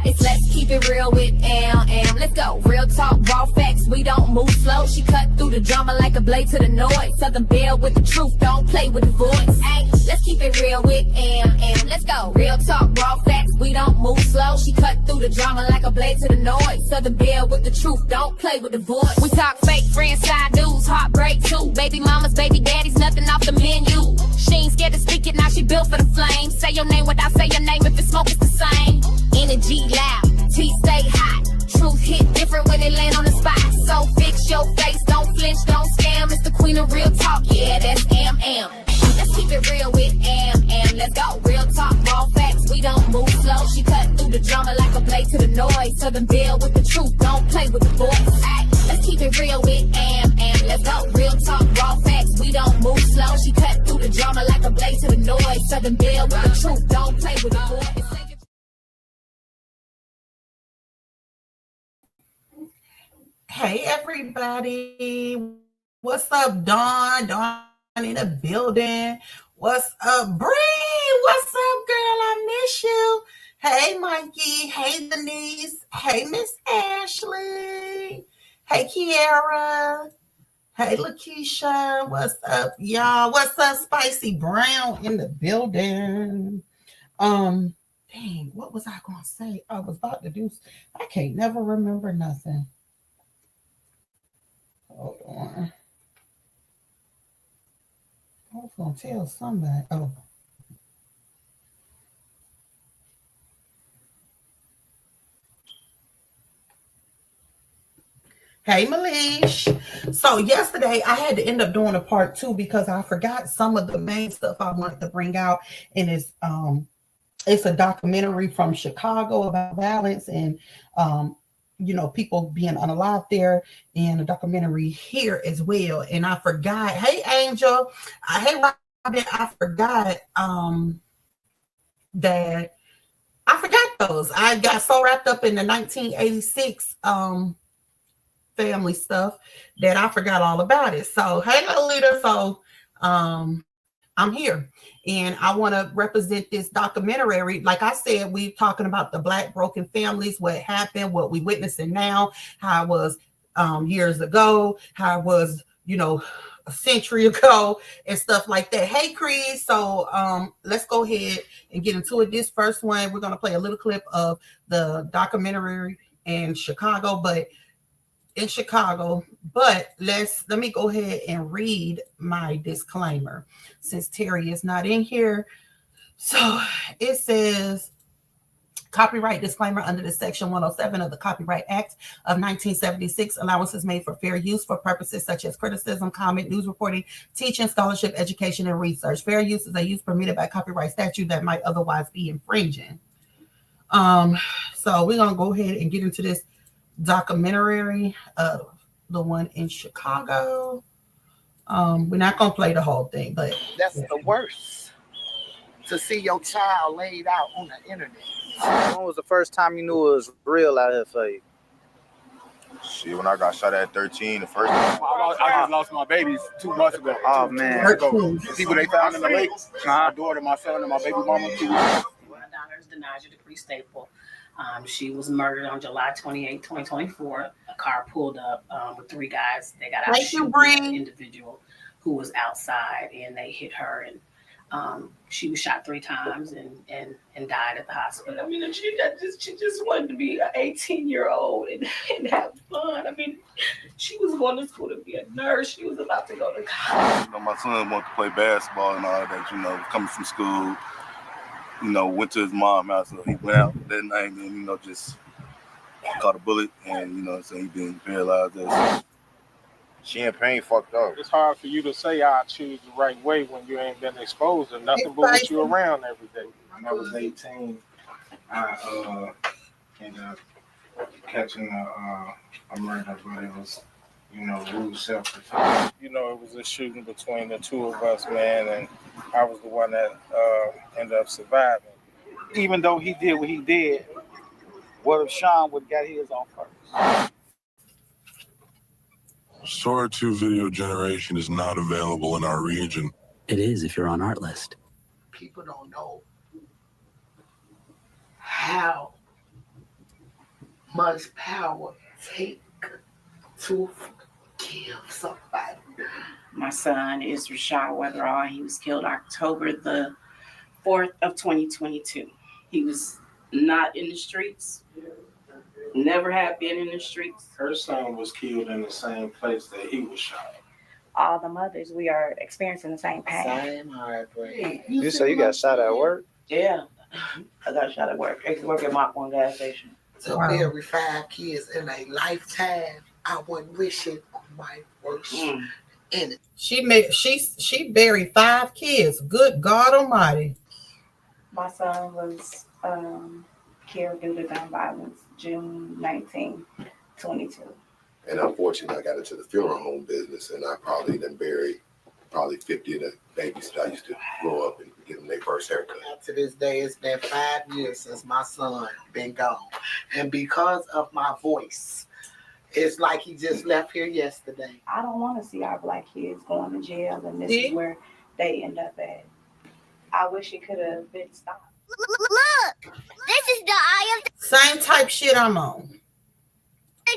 It's let's keep it real with M. Let's go. Real talk, raw facts. We don't move slow. She cut through the drama like a blade to the noise. Southern Belle with the truth. Don't play with the voice. Ay, let's keep it real with M. Let's go. Real talk, raw facts. We don't move slow. She cut through the drama like a blade to the noise. Southern Belle with the truth. Don't play with the voice. We talk fake friends, side dudes, heartbreak too. Baby mamas, baby daddies, nothing off the menu. She ain't scared to speak it. Now she built for the flame. Say your name without say your name. If it's smoke, it's the same. Energy loud, T stay hot. Truth hit different when it land on the spot. So fix your face, don't flinch, don't scam. It's the queen of real talk, yeah, that's M. Let's keep it real with M. Let's go. Real talk, raw facts, we don't move slow. She cut through the drama like a blade to the noise. Southern Belle with the truth, don't play with the voice. Ay, let's keep it real with M. Let's go. Real talk, raw facts, we don't move slow. She cut through the drama like a blade to the noise. Southern Belle with the truth, don't play with the voice. Hey everybody, what's up? Dawn in the building. What's up, Bree? What's up, girl? I miss you. Hey Mikey, hey Denise, hey Miss Ashley, hey Kiara, hey Lakeisha. What's up, y'all? What's up, Spicy Brown in the building? Dang, what was I gonna say? I was about to do. I can't never remember nothing. Hold on. I was going to tell somebody. Oh. Hey, Malish. So yesterday I had to end up doing a part 2 because I forgot some of the main stuff I wanted to bring out. And it's a documentary from Chicago about violence and people being unalived there, and a documentary here as well. And I forgot. Hey, Angel. Hey, Robin. I forgot that I forgot those. I got so wrapped up in the 1986 family stuff that I forgot all about it. So, hey, little leader. So, I'm here and I want to represent this documentary. Like I said, we're talking about the Black broken families, what happened, what we witnessing now, how it was years ago, how it was, a century ago and stuff like that. Hey, Chris. So let's go ahead and get into it. This first one, we're going to play a little clip of the documentary in Chicago, but let me go ahead and read my disclaimer since Terry is not in here. So it says, copyright disclaimer under the Section 107 of the Copyright Act of 1976. Allowances made for fair use for purposes such as criticism, comment, news reporting, teaching, scholarship, education, and research. Fair use is a use permitted by copyright statute that might otherwise be infringing. So we're going to go ahead and get into this documentary, the one in Chicago. We're not gonna play the whole thing, but that's the worst, to see your child laid out on the internet. When was the first time you knew it was real out here for you? Shit, when I got shot at 13, the first time. I just lost my babies 2 months ago. Oh, man. The people they found in the lake, my daughter, my son, and my baby mama. My daughter is Denaja Decree Staple. She was murdered on July 28, 2024. A car pulled up with 3 guys. They got out shooting an individual who was outside, and they hit her, and she was shot 3 times and died at the hospital. I mean, she just wanted to be an 18-year-old and have fun. I mean, she was going to school to be a nurse. She was about to go to college. My son wanted to play basketball and all that, coming from school. Went to his mom's house, so he went out that night and, just caught a bullet and, so he been paralyzed. Champagne fucked up. It's hard for you to say I choose the right way when you ain't been exposed to nothing but what you around every day. When I was 18, I ended up catching a murder, but it was, rude self-defense. It was a shooting between the 2 of us, man, and I was the one that ended up surviving. Even though he did what he did, what if Sean would have got his on first? Sora 2 video generation is not available in our region. It is if you're on Artlist. People don't know how much power take to kill somebody? My son is Rashad Weatherall. He was killed October the 4th of 2022. He was not in the streets. Never have been in the streets. Her son was killed in the same place that he was shot. All the mothers, we are experiencing the same pain. Same heartbreak. You say you got shot at work? Yeah, I got shot at work. I used to work at Mach 1 gas station. To bury 5 kids in a lifetime, I wouldn't wish it on my worst enemy. She buried 5 kids. Good God Almighty. My son was killed due to gun violence June 19, 22. And unfortunately, I got into the funeral home business, and I probably done buried 50 of the babies that I used to grow up and give them their first haircut. To this day, it's been 5 years since my son been gone. And because of my voice, it's like he just left here yesterday. I don't want to see our Black kids going to jail, and this is where they end up at. I wish it could have been stopped. Look, this is the eye of the Same type shit I'm on.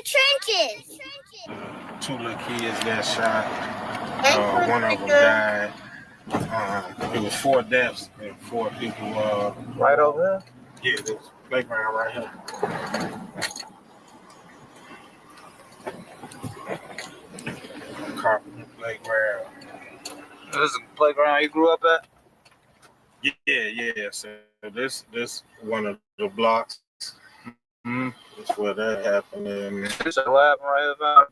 trenches. 2 little kids got shot. One of them died. It was 4 deaths and 4 people. Right over here? Yeah, this playground right here. Carpenter playground. This is the playground you grew up at? Yeah. So this one of the blocks. That's where that happened. And what happened right about?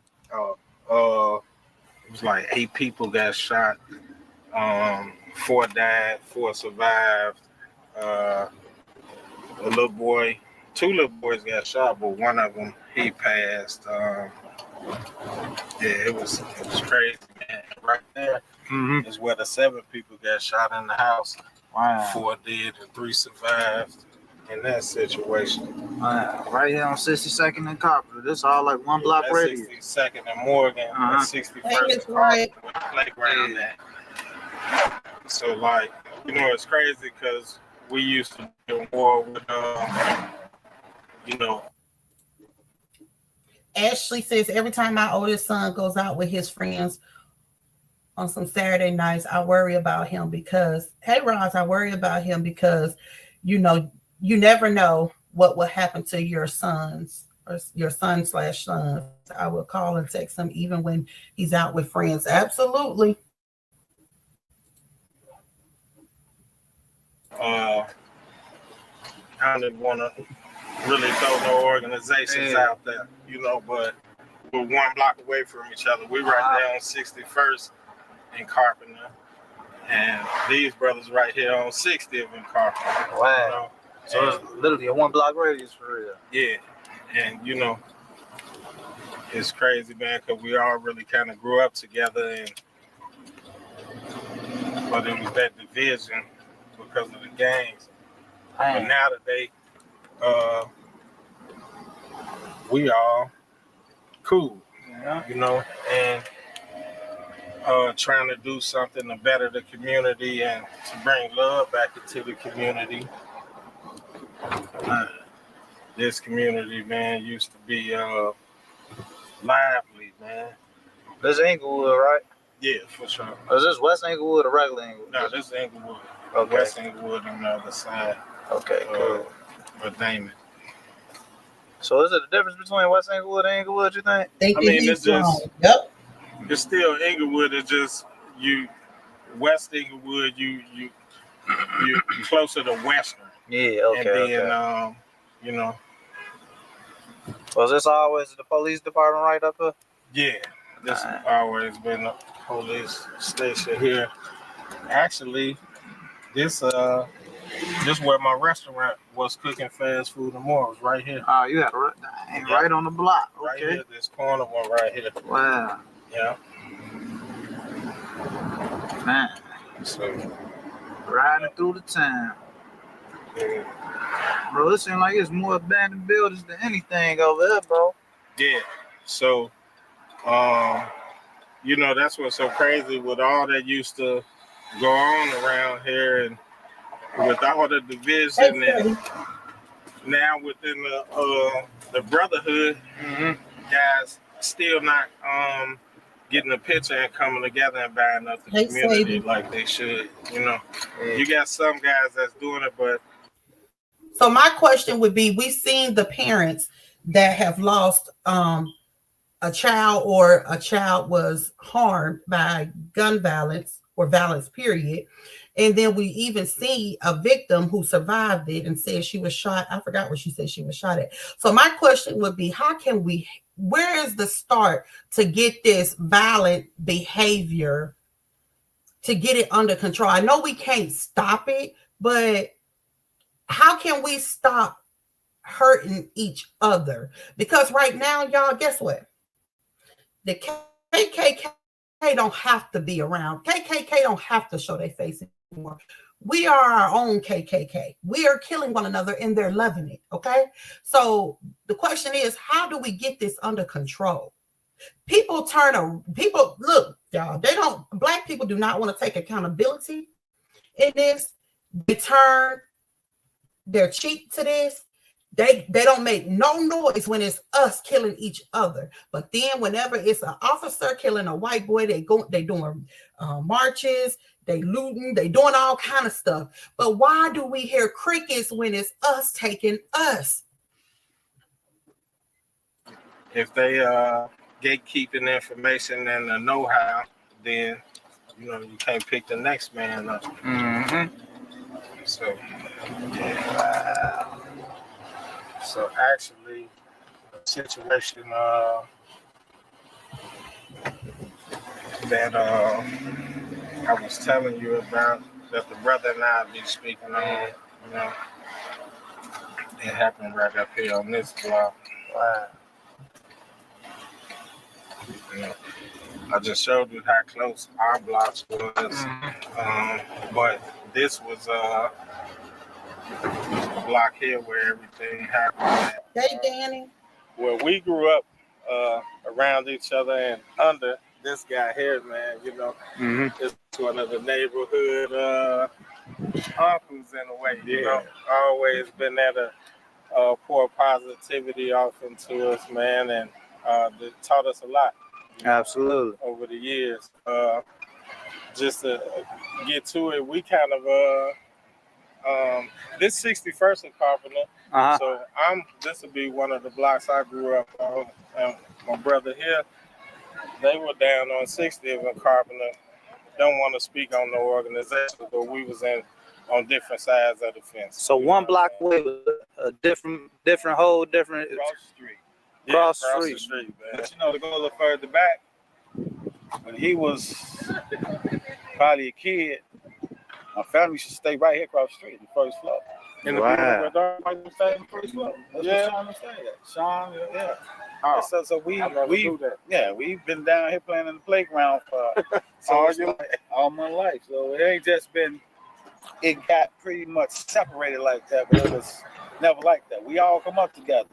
It was like 8 people got shot. 4 died, 4 survived. A little boy, 2 little boys got shot, but one of them he passed. It was crazy, man. Right there is where the 7 people got shot in the house. Wow. 4 dead and 3 survived in that situation. Wow. Right here on 62nd and Carpenter. This all like 1 block radius. 62nd and Morgan, 61st and Carpenter with the playground there. So like, it's crazy because we used to do war with, Ashley says every time my oldest son goes out with his friends on some Saturday nights, I worry about him because, hey, Roz, I worry about him because, you never know what will happen to your sons or your son/sons. I will call and text him even when he's out with friends. Absolutely. I didn't want to really throw no organizations out there, but we're 1 block away from each other. We right there on 61st in Carpenter, and these brothers right here on 60th in Carpenter. Wow. So it's literally a 1 block radius for real. Yeah, and it's crazy, man, because we all really kind of grew up together, but it was that division because of the gangs. But now that we all cool, and trying to do something to better the community and to bring love back into the community. This community, man, used to be lively, man. This is Inglewood, right? Yeah, for sure. Is this West Inglewood or regular Inglewood? No, this is Inglewood. Okay. West Inglewood on the other side. Okay, cool. But Damon. So is it the difference between West Inglewood and Inglewood, you think? It's just, yep. It's still Inglewood. It's just West Inglewood, you closer to Western. Yeah, okay. And then, Was this always the police department right up here? Yeah, this has always been a police station here. Actually, this where my restaurant was cooking fast food and more. Was right here. Oh, you had right on the block. Okay. Right here, this corner one right here. Wow. Yeah. Man. So riding through the town. Yeah. Bro, it seems like it's more abandoned buildings than anything over there, bro. Yeah. So, that's what's so crazy with all that used to go on around here, and with all the division and now within the brotherhood, guys still not getting a picture and coming together and buying up the community like they should. You know, you got some guys that's doing it, but. So my question would be, we've seen the parents that have lost a child, or a child was harmed by gun violence or violence, period. And then we even see a victim who survived it and said she was shot. I forgot what she said she was shot at. So my question would be, where is the start to get this violent behavior, to get it under control? I know we can't stop it, but how can we stop hurting each other? Because right now, y'all, guess what? The KKK don't have to be around. KKK don't have to show their face anymore. We are our own KKK. We are killing one another and they're loving it, okay? So the question is, how do we get this under control? Look, y'all, Black people do not want to take accountability in this. They turn their cheek to this. They don't make no noise when it's us killing each other. But then whenever it's an officer killing a white boy, they doing marches, they looting, they doing all kind of stuff. But why do we hear crickets when it's us taking us? If they gatekeeping information and the know-how, then you know you can't pick the next man up. So yeah. So actually, the situation that I was telling you about, that the brother and I be speaking on, you know, it happened right up here on this block. Wow. You know, I just showed you how close our blocks was, but this was block here where everything happened. Hey, Danny. Where we grew up around each other and under this guy here, man, you know, it's one of the neighborhood uncles in a way, you know, always been there to pour positivity off into us, man, and that taught us a lot. Absolutely. Over the years. Just to get to it, we kind of this 61st in Carpenter. So this will be one of the blocks I grew up on. And my brother here, they were down on 60th in Carpenter. Don't want to speak on no organization, but we was on different sides of the fence. So one block away was a different whole different across the street. Across the street, man. But you know, to go a little further back, when he was probably a kid, my family should stay right here across the street, the first floor. In the building where everybody stay in the first floor. That's where Sean stayed at. Sean, yeah. Oh, so we've been down here playing in the playground for all my life. So it ain't just been, it got pretty much separated like that, but it was never like that. We all come up together.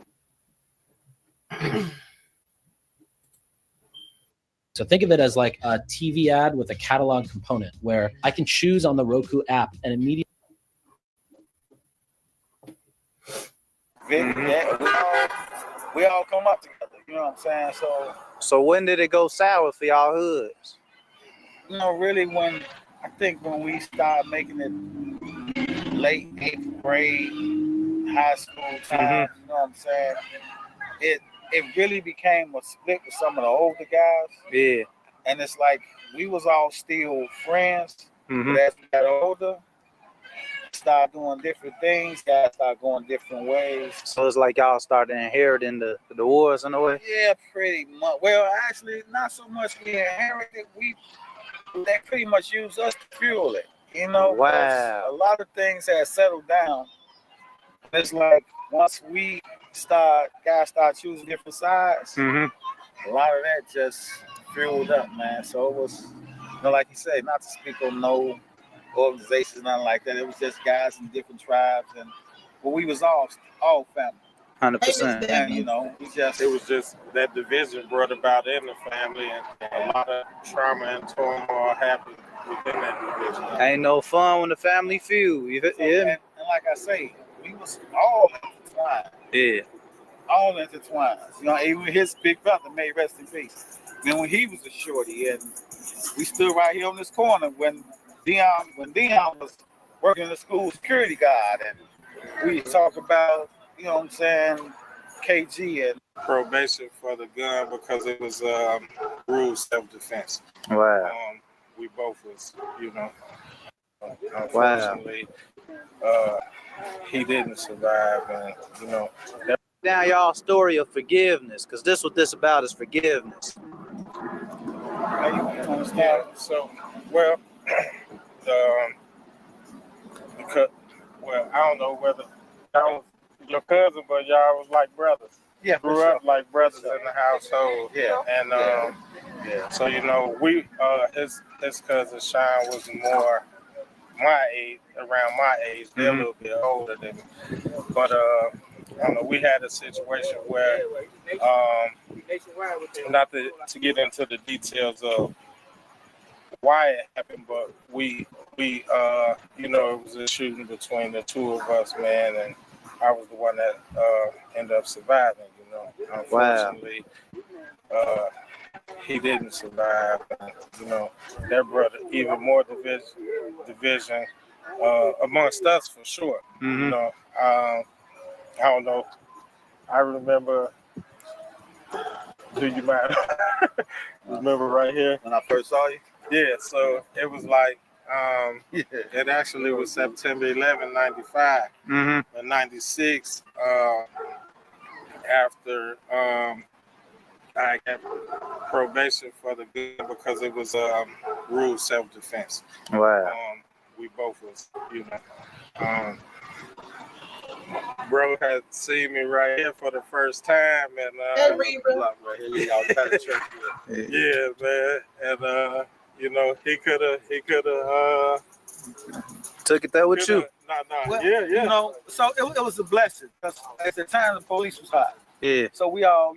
So think of it as like a TV ad with a catalog component where I can choose on the Roku app and immediately. We all come up together, you know what I'm saying? So when did it go sour for y'all hoods? You know, really when we started making it late 8th grade, high school time, you know what I'm saying? It really became a split with some of the older guys. Yeah. And it's like we was all still friends, but as we got older, started doing different things, guys started going different ways. So it's like y'all started inheriting the wars in a way? Yeah, pretty much. Well, actually, not so much we inherited. They pretty much used us to fuel it. You know, wow. A lot of things had settled down. It's like once guys start choosing different sides, a lot of that just fueled up, man. So it was, you know, like you said, not to speak on no organizations, nothing like that. It was just guys in different tribes, but we was all family. 100%. And you know, it was just that division brought about in the family, and a lot of trauma and turmoil happened within that division. Ain't no fun when the family feud. And like I say, we was all intertwined. Yeah. All intertwined. You know, even his big brother, may rest in peace. And when he was a shorty, and we stood right here on this corner when Dion was working the school security guard, and we talk about, you know what I'm saying, KG and probation for the gun because it was rule self-defense. wow. We both was, you know, Wow. unfortunately, he didn't survive, and you know. Now y'all story of forgiveness, because this what this about is forgiveness. Yeah. So, well, because, well, I don't know whether y'all was your cousin, but y'all was like brothers. Yeah, grew up like brothers in the household. Yeah, and yeah. So you know, we his cousin Sean was more my age, around my age. They're a little bit older than me, but I don't know. We had a situation where not to get into the details of why it happened, but we you know, it was a shooting between the two of us, man, and I was the one that ended up surviving, you know. Unfortunately, he didn't survive, and, you know, that brought even more division amongst us for sure. You know, I don't know. I remember. Do you mind? Remember right here when I first saw you? Yeah. So it was like it actually was September 11, 95. In 96, after I got probation for the gun because it was rule self-defense. Wow. We both was, you know. Bro had seen me right here for the first time, and yeah, man, and you know, he could have took it there with you. Well, yeah. You know, so it was a blessing because at the time the police was hot. Yeah. So we all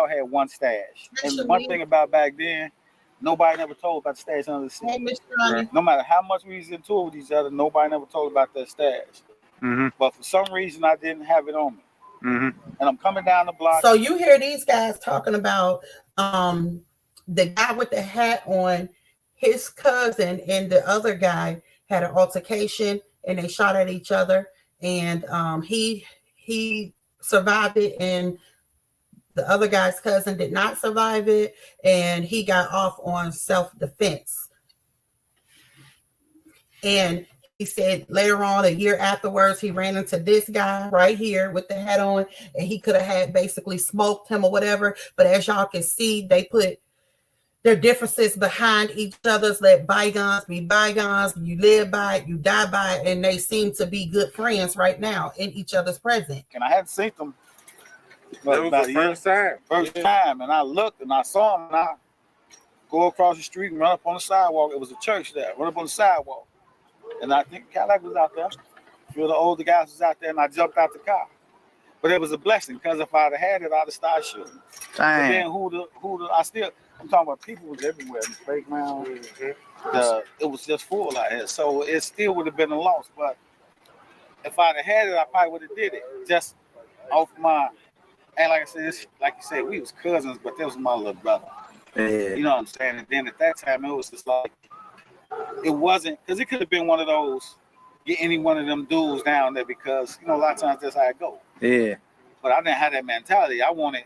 had one stash. And one thing about back then, nobody never told about the stash under the seat. Hey, Mr. Ronnie. No matter how much we was in tour with each other, nobody never told about that stash. But for some reason, I didn't have it on me. And I'm coming down the block. So you hear these guys talking about the guy with the hat on, his cousin and the other guy had an altercation and they shot at each other, and he survived it, and the other guy's cousin did not survive it, and he got off on self-defense. And he said later on, a year afterwards, he ran into this guy right here with the hat on, and he could have had basically smoked him or whatever. But as y'all can see, they put their differences behind each other's. Let bygones be bygones. You live by it, you die by it, and they seem to be good friends right now in each other's presence. And I hadn't seen them. That was the first time. First time, and I looked and I saw him, and I go across the street and run up on the sidewalk. It was a church there. Run up on the sidewalk, and I think Cadillac was out there. A few of the older guys was out there, and I jumped out the car. But it was a blessing because if I'd have had it, I'd have started shooting. Dang. But then I'm talking about people was everywhere in the playground. It was just full out here, so it still would have been a loss. But if I'd have had it, I probably would have did it just off my. And like I said, like you said, we was cousins, but that was my little brother. Yeah. You know what I'm saying? And then at that time, it was just like, it wasn't, because it could have been one of those, get any one of them dudes down there because, you know, a lot of times that's how it go. Yeah. But I didn't have that mentality. I wanted,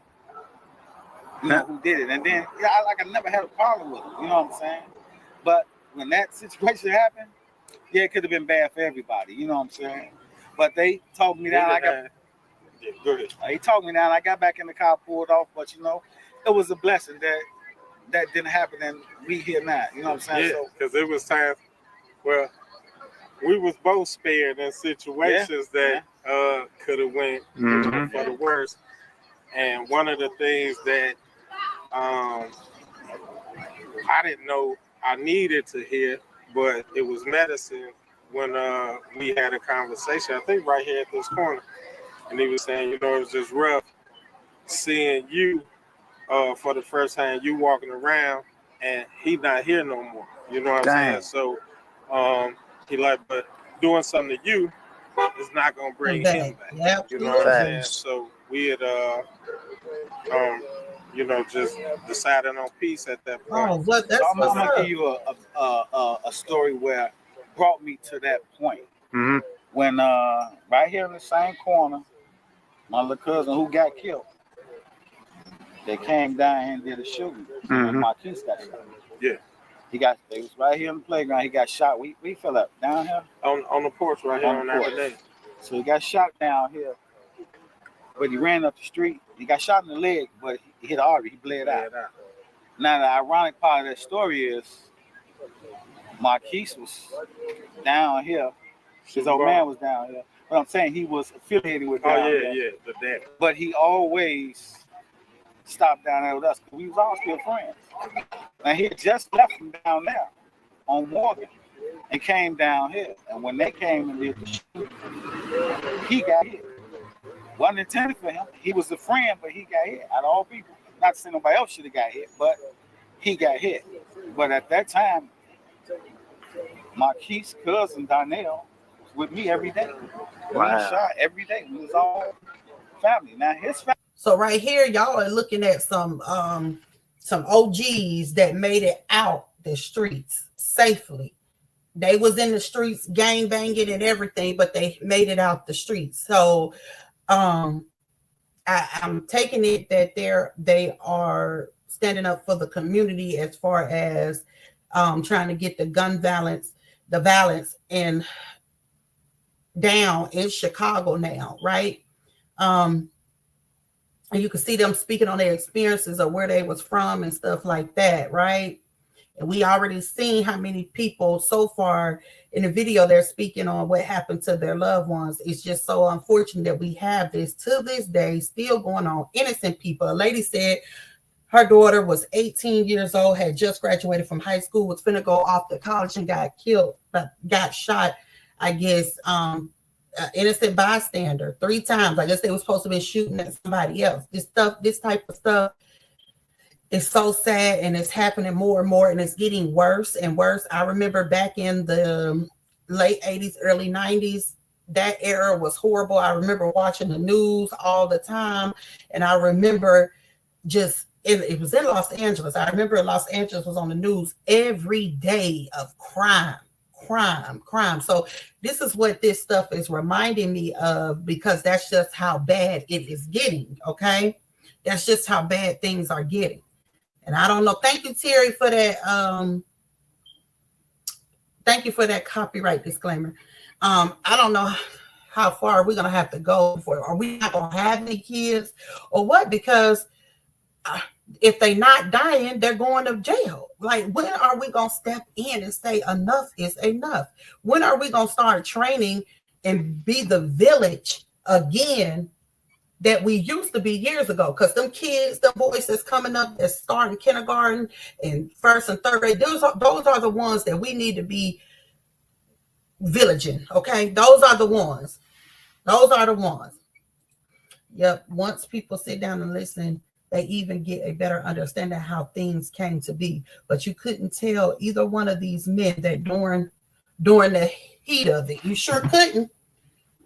you know, who did it. And then, I never had a problem with it. You know what I'm saying? But when that situation happened, yeah, it could have been bad for everybody. You know what I'm saying? But they talked me down. He talked me down. I got back in the car, pulled off. But, you know, it was a blessing that didn't happen, and we here now. You know what I'm saying? Yeah, because it was times where we was both spared in situations that could have went for the worst. And one of the things that I didn't know I needed to hear, but it was medicine when we had a conversation, I think right here at this corner. And he was saying, you know, it was just rough seeing you for the first time, you walking around and he not here no more. You know what I'm saying? So he like, but doing something to you it's not gonna bring back. him back. Yep. You know what I'm saying? So we had you know, just decided on peace at that point. Oh, what? That's So I'm what's gonna up. give you a story where brought me to that point. Mm-hmm. When right here in the same corner, my little cousin who got killed, they came down here and did a shooting. And Marquise got shot. Yeah. They was right here on the playground. He got shot. We fell up down here On the porch right here on that day. So he got shot down here, but he ran up the street. He got shot in the leg, but he hit an artery. He bled out. Now the ironic part of that story is Marquise was down here. His old man was down here. But I'm saying he was affiliated with down here. the dad. But he always stopped down there with us because we was all still friends. And he had just left from down there on Morgan and came down here. And when they came and did the shoot, he got hit. Wasn't intended for him. He was a friend, but he got hit. Out of all people, not to say nobody else should have got hit, but he got hit. But at that time, Marquise' cousin Donnell was with me every day. Wow. We shot every day. We was all family. Now his family. So right here, y'all are looking at some OGs that made it out the streets safely. They was in the streets gang banging and everything, but they made it out the streets. So I'm taking it that they are standing up for the community as far as trying to get the violence and down in Chicago now, right? And you can see them speaking on their experiences of where they was from and stuff like that, right? And we already seen how many people so far in the video they're speaking on what happened to their loved ones. It's just so unfortunate that we have this to this day still going on. Innocent people. A lady said her daughter was 18 years old, had just graduated from high school, was finna go off to college and got killed, got shot, I guess, innocent bystander 3 times. I guess they were supposed to be shooting at somebody else. This type of stuff is so sad, and it's happening more and more, and it's getting worse and worse. I remember back in the late 80s, early 90s, that era was horrible. I remember watching the news all the time, and I remember it was in Los Angeles. I remember Los Angeles was on the news every day of crime. So this is what this stuff is reminding me of, because that's just how bad it is getting. Okay, that's just how bad things are getting. And I don't know. Thank you, Terry, for that. Thank you for that copyright disclaimer. I don't know how far we're gonna have to go for. Are we not gonna have any kids or what? Because if they're not dying, they're going to jail. Like, when are we going to step in and say enough is enough? When are we going to start training and be the village again that we used to be years ago? Because them kids, them boys that's coming up, that's starting kindergarten and 1st and 3rd grade, those are the ones that we need to be villaging, okay? Those are the ones. Yep, once people sit down and listen, they even get a better understanding of how things came to be. But you couldn't tell either one of these men that during the heat of it. You sure couldn't.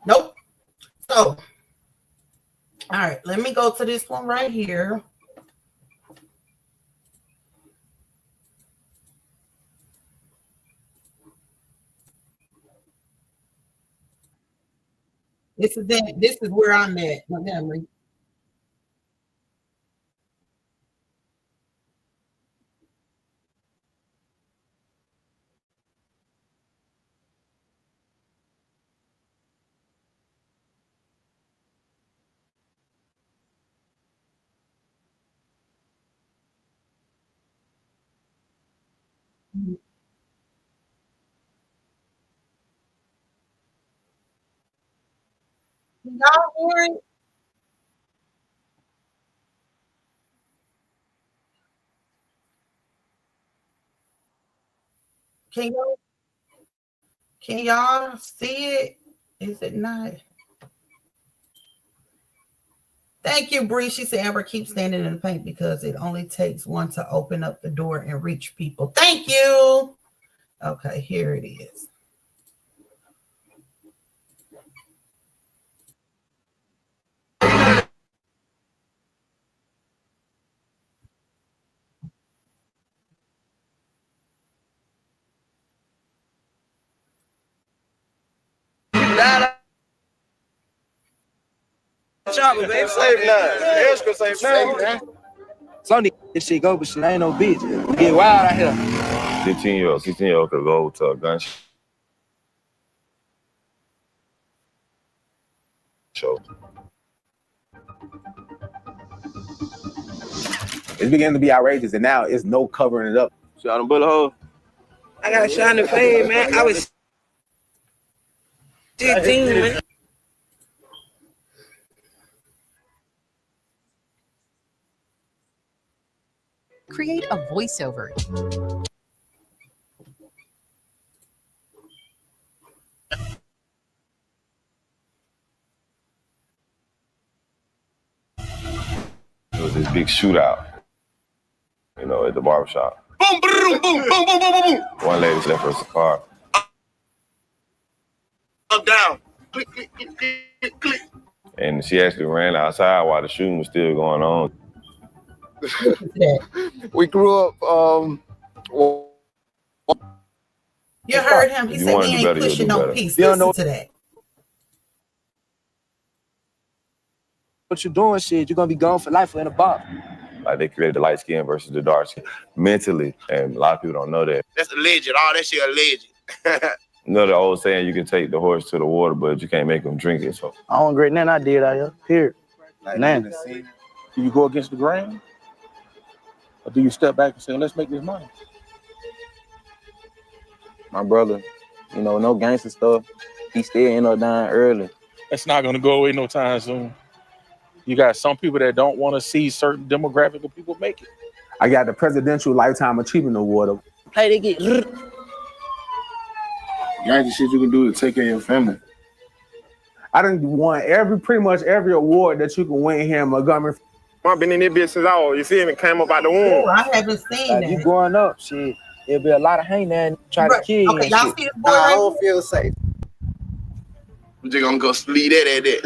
Nope. So, all right, let me go to this one right here. This is where I'm at, Montgomery. Y'all hear it? Can y'all see it? Is it not? Thank you, Bree. She said, Amber, keep standing in the paint because it only takes one to open up the door and reach people. Thank you. Okay, here it is. Chopper, baby. Save 9. Extra save 9. Some of this shit go, but shit ain't no bitch. We get wild out here. 16-year-old could go to a gun show. It's beginning to be outrageous, and now it's no covering it up. Shot him bullet hole. I got shot in the face, man. I was 16, man. Create a voiceover. It was this big shootout, you know, at the barbershop. Boom, boom, boom, boom, boom, boom, boom. One lady left her car. I'm down. Click, click, click, click, click. And she actually ran outside while the shooting was still going on. We grew up. You heard him. He said he ain't pushing no peace. Listen to that. What you doing, shit? You're gonna be gone for life in a box. Like they created the light skin versus the dark skin mentally, and a lot of people don't know that. That's alleged. All that shit alleged. You know the old saying, you can take the horse to the water, but you can't make them drink it. So I don't regret nothing I did out here. Period. Now, do you go against the grain, or do you step back and say, "Let's make this money"? My brother, you know, no gangster stuff. He still ended up dying early. It's not gonna go away no time soon. You got some people that don't want to see certain demographic of people make it. I got the Presidential Lifetime Achievement Award. Hey, they get. Gangster shit you can do to take care of your family. I done won pretty much every award that you can win here in Montgomery. I've been in this bitch since you see me, came up out the womb. Oh, I haven't seen that. You growing up, shit. There'll be a lot of hangman trying to kill you. Okay, y'all see this boy I right don't feel safe. We're just gonna go leave that at that.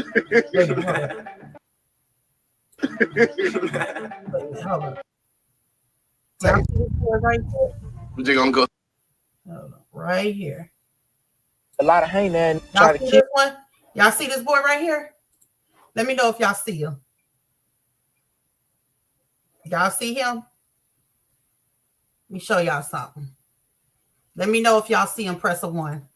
Hold on. Y'all see this boy right here? We're just gonna go. Hold on. Right here. A lot of hangman Y'all trying to see kill. this one? Y'all see this boy right here? Let me know if y'all see him. Y'all see him? Let me show y'all something. Let me know if y'all see him. Press a 1.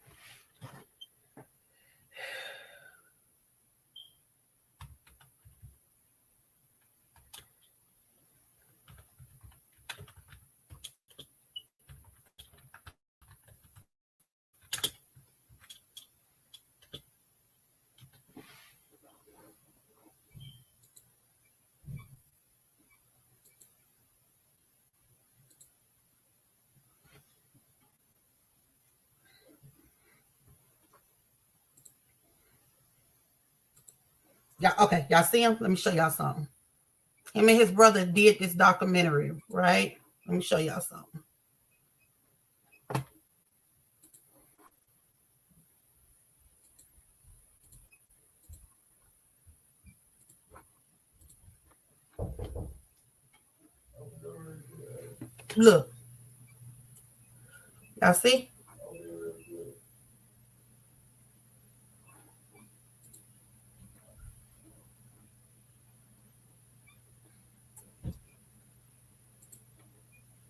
Yeah, okay. Y'all see him? Let me show y'all something. Him and his brother did this documentary, right? Let me show y'all something. Look. Y'all see?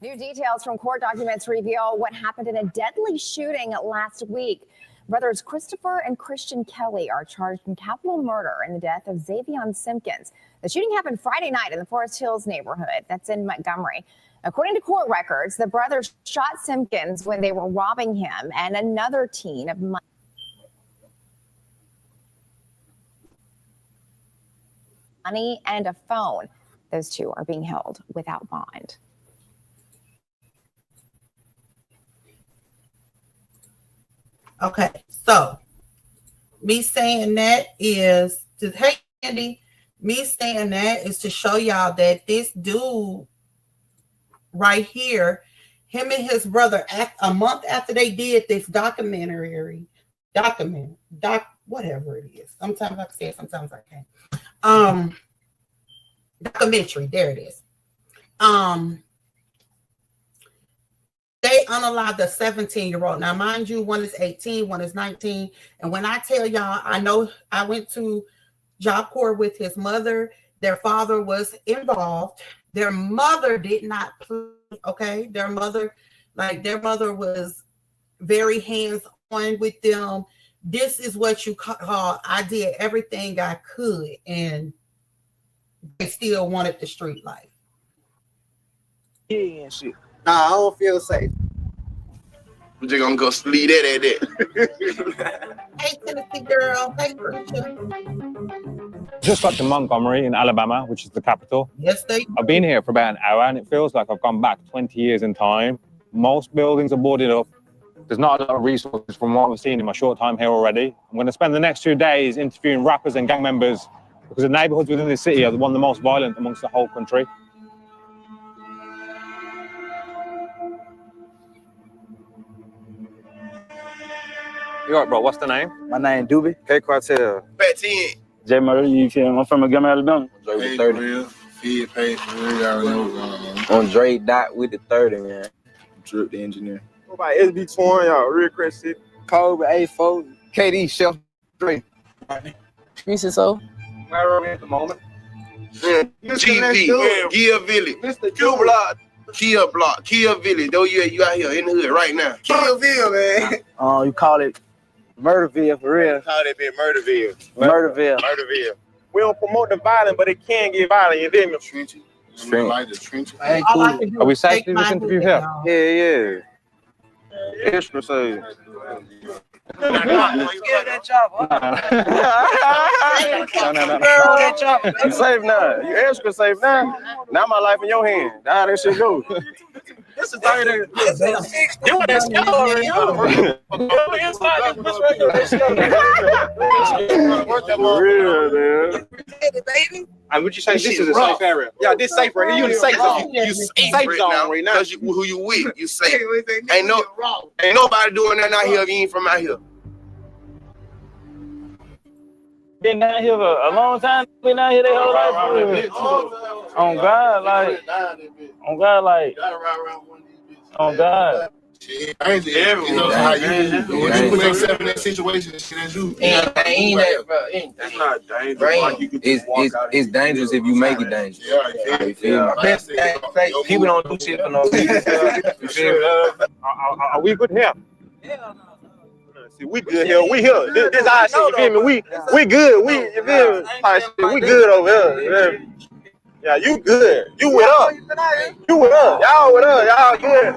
New details from court documents reveal what happened in a deadly shooting last week. Brothers Christopher and Christian Kelly are charged in capital murder in the death of Xavion Simpkins. The shooting happened Friday night in the Forest Hills neighborhood that's in Montgomery. According to court records, the brothers shot Simpkins when they were robbing him and another teen of money and a phone. Those two are being held without bond. Okay, so me saying that is to, hey Andy, me saying that is to show y'all that this dude right here, him and his brother, a month after they did this documentary, whatever it is. Sometimes I can say it, sometimes I can't. Documentary, there it is. They unalive the 17-year-old. Now, mind you, one is 18, one is 19. And when I tell y'all, I know I went to Job Corps with his mother. Their father was involved. Their mother did not play, okay? Their mother was very hands-on with them. This is what you call, I did everything I could, and they still wanted the street life. Yeah, and shit. Nah, I don't feel safe. I'm just gonna go leave that at that. Hey, Tennessee girl. Hey, Preacher. Just got to Montgomery in Alabama, which is the capital. Yes, they. I've been here for about an hour, and it feels like I've gone back 20 years in time. Most buildings are boarded up. There's not a lot of resources from what I've seen in my short time here already. I'm going to spend the next 2 days interviewing rappers and gang members because the neighborhoods within the city are one of the most violent amongst the whole country. You alright, bro? What's the name? My name Doobie. K Cartel. Fat 10. J Murder, you feel me? I'm from Montgomery, Alabama. Hey, 30. Real. Feed, pay, real. You already know what's going on. On Dre Dot with the 30, man. Drip the engineer. What about SB Torn, y'all? Real Crest City. Kobe, A4, KD, Chef, Dre. You see so? Where at the moment? GV, Kia Village, Q Block, Kia Block, Kia Village. Though you out here in the hood right now. Killville, man. You call it Murderville for real. Call that bit Murderville. Murderville. We don't promote the violence, but it can get violent. You feel me? Trench. Like the trench. Hey, All I cool. can do Are we is safe take to do this my interview hood here? down. Yeah. Extra safe. Give that chopper. No. You safe now. You extra safe now. Now my life in your hand. How that shit go? This is 30. You want that Real, man. Would you say this is a safe area? Yeah, this safe right here. You in the safe zone. You safe zone right now. Cause who you with? You safe. Ain't nobody doing that out here if you ain't from out here. Been down here for a long time. Been down here their whole life. On God, like. On God. I ain't how you put yourself in that situation. Shit, that's you. Ain't that, bro. That's not dangerous. It's dangerous if you make it dangerous. Yeah. People don't do shit for no reason. Are we good here? See, we good here. We here. This our shit. You feel me? We good. You feel me? We good over here. Yeah, you good. You with us. You with us. Y'all with us. Y'all good.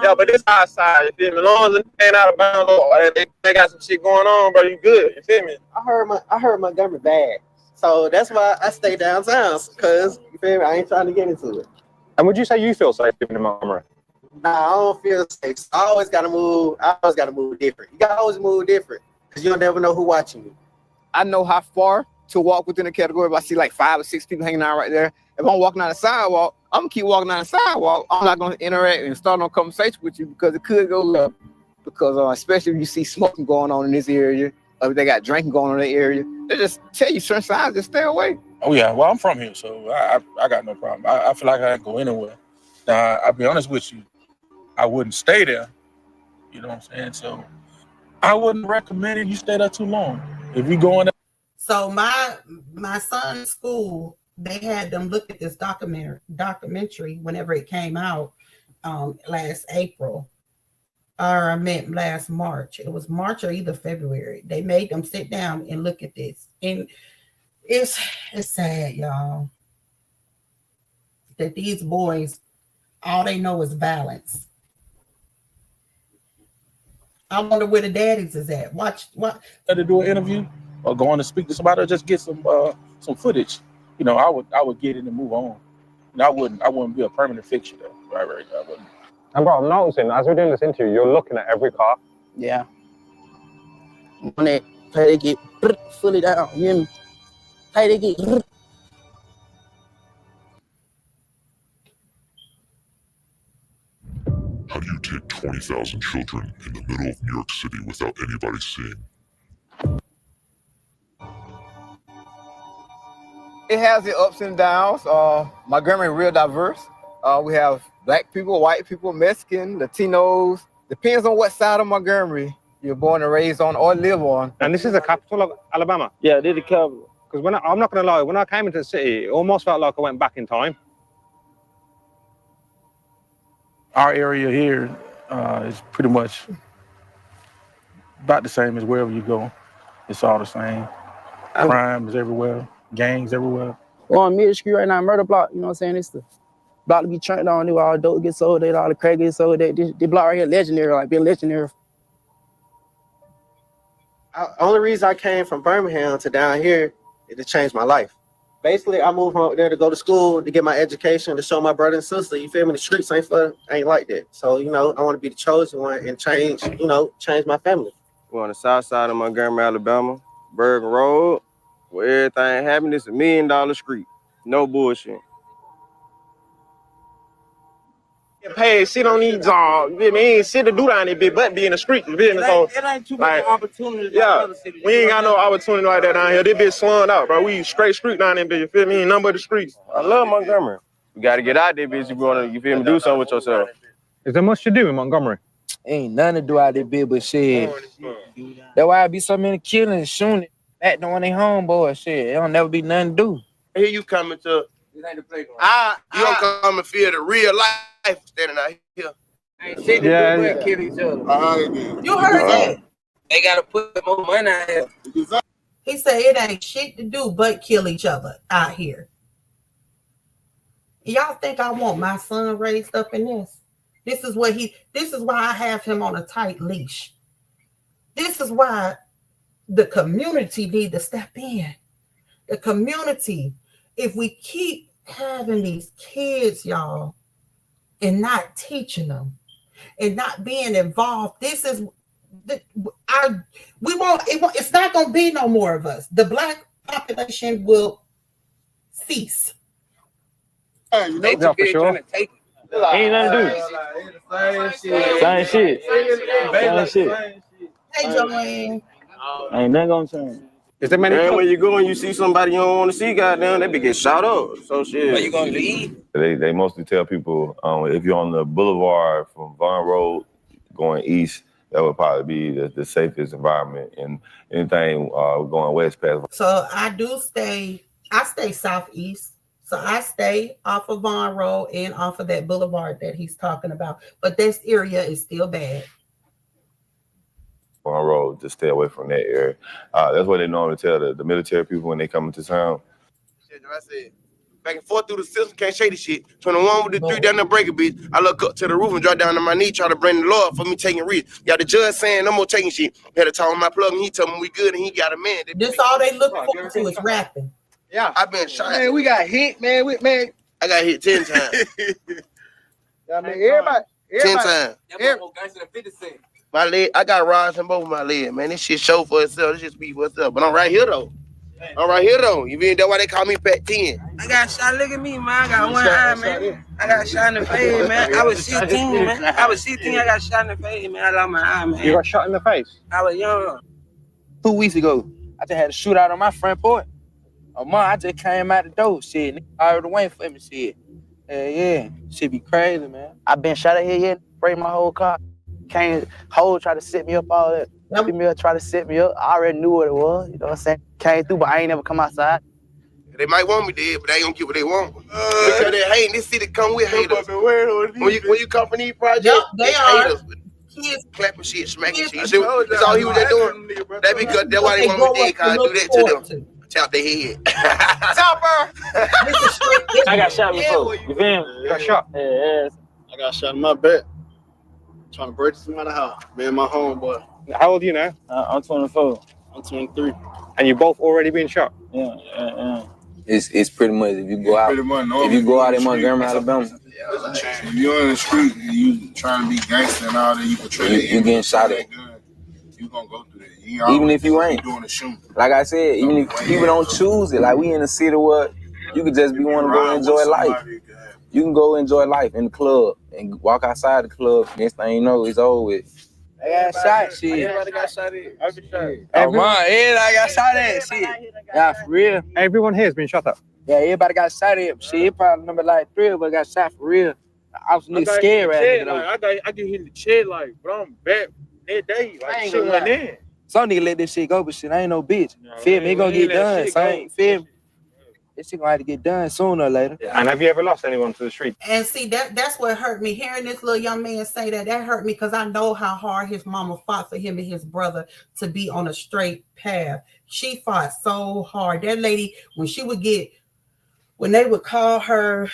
Yeah, but this our side. You feel me? As long as it ain't out of bounds, or they got some shit going on, bro. You good. You feel me? I heard Montgomery bad, so that's why I stay downtown. Cause you feel me? I ain't trying to get into it. And would you say you feel safe living in Montgomery? Nah, I don't feel safe. I always gotta move different. You gotta always move different, cause you'll never know who watching you. I know how far to walk within the category. If I see like 5 or 6 people hanging out right there, if I'm walking down the sidewalk, I'm gonna keep walking down the sidewalk. I'm not gonna interact and start no conversation with you because it could go left. Because especially if you see smoking going on in this area, or if they got drinking going on in the area, they just tell you certain signs, just stay away. Oh yeah, well I'm from here, so I got no problem. I feel like I can go anywhere. Now I'll be honest with you, I wouldn't stay there. You know what I'm saying? So I wouldn't recommend it. You stay there too long. If you go in there. So my son's school, they had them look at this documentary whenever it came out last April. Or I meant last March. It was March or either February. They made them sit down and look at this. And it's sad, y'all, that these boys, all they know is violence. I wonder where the daddies is at. Watch. To do an interview or going to speak to somebody or just get some footage. You know, I would get it and move on. And I wouldn't be a permanent fixture there. Right. I wouldn't. And bro, I'm noticing as we're doing this interview, you're looking at every car. Yeah. When they get fully down, you hear me? How they get. How do you take 20,000 children in the middle of New York City without anybody seeing? It has its ups and downs. Montgomery real diverse. We have Black people, white people, Mexican, Latinos. Depends on what side of Montgomery you're born and raised on or live on. And this is the capital of Alabama? Yeah, this is the capital. Because I'm not going to lie, when I came into the city, it almost felt like I went back in time. Our area here is pretty much about the same as wherever you go. It's all the same. Crime is everywhere, gangs everywhere. Well, on Mid Street right now, Murder Block, you know what I'm saying? It's the block to be turned on, all the dope gets sold, all the crack gets sold. This block right here, legendary, like been legendary. Only reason I came from Birmingham to down here is to change my life. Basically, I moved from up there to go to school, to get my education, to show my brother and sister, you feel me? The streets ain't like that. So, you know, I want to be the chosen one and change my family. We're on the south side of Montgomery, Alabama, Bergen Road, where everything happened. It's $1 million street. No bullshit. Paid shit on these jobs. You feel me? Ain't shit to do down there, but be in the street. You feel me? So, it ain't too many opportunities. Yeah, we ain't got no opportunity like that down here. This bitch slung out, bro. We straight street down there, bitch. You feel me? Ain't nothing but the streets. I love Montgomery. You gotta get out there, bitch, if you wanna, you feel me, do something with yourself. Is there much to do in Montgomery? Ain't nothing to do out there, bitch, but shit. That's why I be so many killing and shooting. Back doing they homeboy, shit. It don't never be nothing to do. Here you coming to. This ain't the playground. You gonna come and feel the real life standing out here. Ain't shit to do but kill each other. You heard that? They gotta put more money out here. He said it ain't shit to do but kill each other out here. Y'all think I want my son raised up in this? This is why I have him on a tight leash. This is why the community need to step in. The community, if we keep having these kids, y'all, and not teaching them and not being involved, it's not gonna be no more of us. The Black population will cease. They Yeah, for sure. Ain't nothing to do. Same shit. Hey, Joanne. Ain't nothing gonna change. Is there many? And when you go and you see somebody you don't want to see, goddamn, they be get shot up. So shit. Are you gonna leave? They mostly tell people if you're on the boulevard from Vaughn Road going east, that would probably be the safest environment. And anything going west past. So I stay southeast. So I stay off of Vaughn Road and off of that boulevard that he's talking about. But this area is still bad. On road, just stay away from that area. That's what they normally tell the military people when they come into town. I said, back and forth through the system, can't shake the shit. 21 with the 3 down there break a bitch. I look up to the roof and drop down to my knee, try to bring the Lord for me taking risks. Yeah, the judge saying no more taking shit. Had to talk with my plug and he told me we good and he got a man. This all they look forward to is rapping. Yeah, I've been shot. Man, we got hit, man. I got hit 10 times. I mean, everybody 10 times. My leg, I got rods in both of my legs, man. This shit show for itself. This shit speak for itself. But I'm right here though. You mean that's why they call me Pat 10. I got shot. Look at me, man. I got one eye, man. I got shot in the face, man. I was 16, man. I got shot in the face, man. I lost my eye, man. You got shot in the face? I was young. 2 weeks ago, I just had a shootout on my front porch. A month, I just came out the door, shit. Nigga already waiting for me, shit. Yeah. Shit be crazy, man. I been shot at here yet, break my whole car. Came, Hole try to set me up, all that. Try to set me up. I already knew what it was, you know what I'm saying? Came through, but I ain't never come outside. They might want me dead, but they ain't gonna get what they want. Because they hating. This city come with haters. When you come from these projects, they are haters. Kids clapping shit, smacking shit. That's all he was there doing. That because that's why they want me dead, because I do that to them. Tap their head. Chopper! I got shot before. You feel me? You got shot? Yeah. I got shot in my back. Trying to break this out of the house. Me and my homeboy. How old are you now? I'm 24. I'm 23. And you both already been shot? Yeah. It's pretty much if you go out in Montgomery, Alabama. If you're in the street and you trying to be gangster and all that, you portray you getting shot at. You gonna go through that. Even if you ain't. Doing the shooting. Like I said, even if people don't choose it, like we in a city where you could just be wanting to go enjoy life. You can go enjoy life in the club and walk outside the club. Next thing you know, it's over with. I got shot, shit. Everybody got shot in. I been shot. I got shot at, shit. Yeah, for real. Everyone here has been shot up. Yeah, everybody got shot at. Shit, probably number like 3 of us got shot for real. I was nigga scared right now. I get hit in the chest like, bro, I'm back that day. I Like ain't shit gonna went lie. in. Some nigga let this shit go, but shit, I ain't no bitch. Feel me? It gonna get done. Same. Feel me? This shit gonna have to get done sooner or later. And have you ever lost anyone to the street? And see, that's what hurt me. Hearing this little young man say that hurt me because I know how hard his mama fought for him and his brother to be on a straight path. She fought so hard. That lady, when they would call her